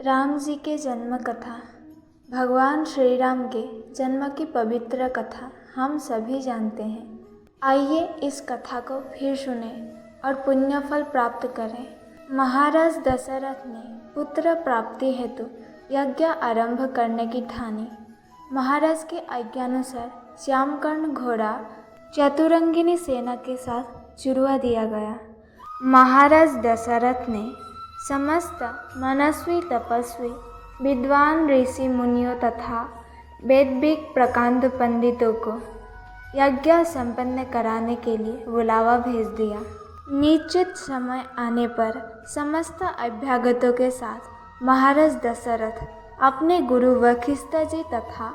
राम जी के जन्म कथा। भगवान श्री राम के जन्म की पवित्र कथा हम सभी जानते हैं। आइए इस कथा को फिर सुने और पुण्य फल प्राप्त करें। महाराज दशरथ ने पुत्र प्राप्ति हेतु यज्ञ आरंभ करने की ठानी। महाराज के आज्ञानुसार श्यामकर्ण घोड़ा चतुरंगिनी सेना के साथ जुड़वा दिया गया। महाराज दशरथ ने समस्त मनस्वी तपस्वी विद्वान ऋषि मुनियों तथा वेदविक प्रकांड पंडितों को यज्ञ संपन्न कराने के लिए बुलावा भेज दिया। निश्चित समय आने पर समस्त अभ्यागतों के साथ महाराज दशरथ अपने गुरु वशिष्ठ जी तथा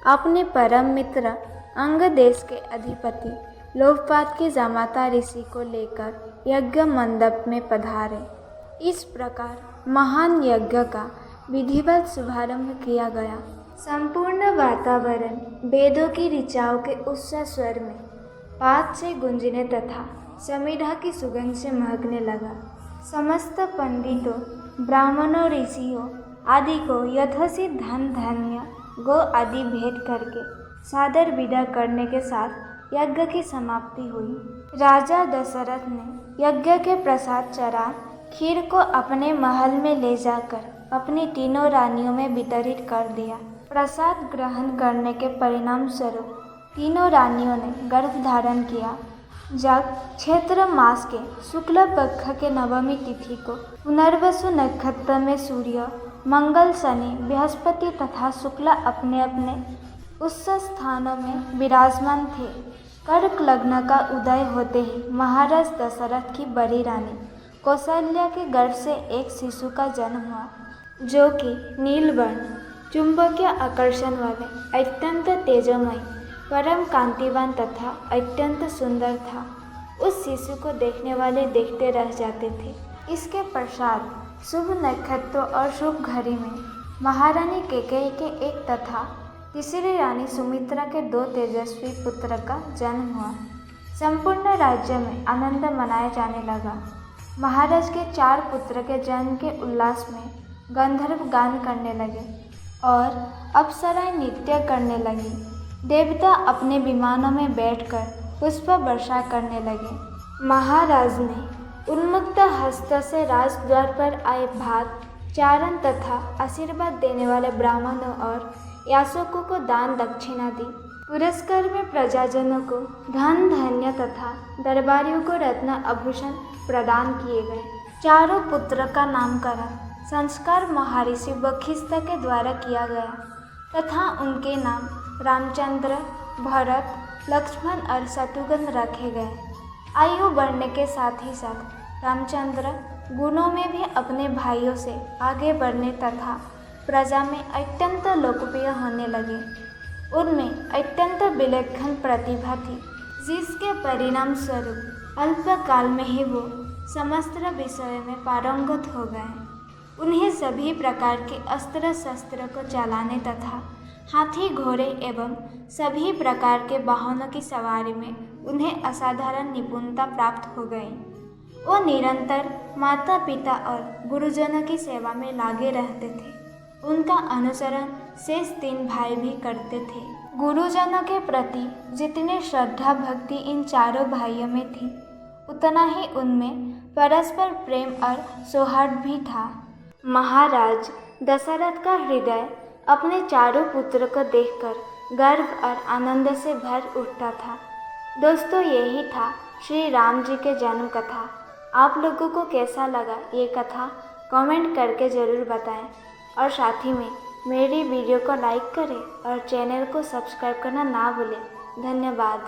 अपने परम मित्र अंग देश के अधिपति लोकपाल के जामाता ऋषि को लेकर यज्ञ मंडप में पधारे। इस प्रकार महान यज्ञ का विधिवत शुभारंभ किया गया। संपूर्ण वातावरण वेदों की ऋचाओं के उच्च स्वर में पात से गूंजने तथा समीढ़ा की सुगंध से महकने लगा। समस्त पंडितों, ब्राह्मणों, ऋषियों आदि को यथोचित धन धान्य गो आदि भेंट करके सादर विदा करने के साथ यज्ञ की समाप्ति हुई। राजा दशरथ ने यज्ञ के प्रसाद चढ़ा खीर को अपने महल में ले जाकर अपनी तीनों रानियों में वितरित कर दिया। प्रसाद ग्रहण करने के परिणाम स्वरूप तीनों रानियों ने गर्भ धारण किया। जब क्षेत्र मास के शुक्ल पक्ष के नवमी तिथि को पुनर्वसु नक्षत्र में सूर्य, मंगल, शनि, बृहस्पति तथा शुक्ल अपने अपने उच्च स्थानों में विराजमान थे। कर्क लग्न का उदय होते ही महाराज दशरथ की बड़ी रानी कौशल्या के गर्भ से एक शिशु का जन्म हुआ, जो कि नीलवर्ण, चुंबकीय आकर्षण वाले, अत्यंत तेजोमय, परम कांतिवान तथा अत्यंत सुंदर था। उस शिशु को देखने वाले देखते रह जाते थे। इसके पश्चात शुभ नक्षत्र और शुभ घड़ी में महारानी कैकेयी के एक तथा तीसरी रानी सुमित्रा के दो तेजस्वी पुत्र का जन्म हुआ। संपूर्ण राज्य में आनंद मनाया जाने लगा। महाराज के 4 पुत्र के जन्म के उल्लास में गंधर्व गान करने लगे और अप्सराएं नृत्य करने लगी। देवता अपने विमानों में बैठकर पुष्प वर्षा करने लगे। महाराज ने उन्मुक्त हस्त से राजद्वार पर आए भात, चारण तथा आशीर्वाद देने वाले ब्राह्मणों और याचकों को दान दक्षिणा दी। पुरस्कार में प्रजाजनों को धन धान्य तथा दरबारियों को रत्न आभूषण प्रदान किए गए। चारों पुत्र का नामकरण संस्कार महर्षि वशिष्ठ के द्वारा किया गया तथा उनके नाम रामचंद्र, भरत, लक्ष्मण और शत्रुघ्न रखे गए। आयु बढ़ने के साथ ही साथ रामचंद्र गुणों में भी अपने भाइयों से आगे बढ़ने तथा प्रजा में अत्यंत लोकप्रिय होने लगे। उनमें अत्यंत विलक्षण प्रतिभा थी, जिसके परिणाम स्वरूप अल्प काल में ही वो समस्त विषयों में पारंगत हो गए। उन्हें सभी प्रकार के अस्त्र शस्त्र को चलाने तथा हाथी, घोड़े एवं सभी प्रकार के वाहनों की सवारी में उन्हें असाधारण निपुणता प्राप्त हो गई। वो निरंतर माता पिता और गुरुजनों की सेवा में लगे रहते थे। उनका अनुसरण शेष 3 भाई भी करते थे। गुरुजनों के प्रति जितनी श्रद्धा भक्ति इन चारों भाइयों में थी, उतना ही उनमें परस्पर प्रेम और सौहार्द भी था। महाराज दशरथ का हृदय अपने चारों पुत्र को देखकर गर्व और आनंद से भर उठता था। दोस्तों, यही था श्री राम जी के जन्म कथा। आप लोगों को कैसा लगा ये कथा कमेंट करके ज़रूर बताएं और साथ ही में मेरी वीडियो को लाइक करें और चैनल को सब्सक्राइब करना ना भूलें। धन्यवाद।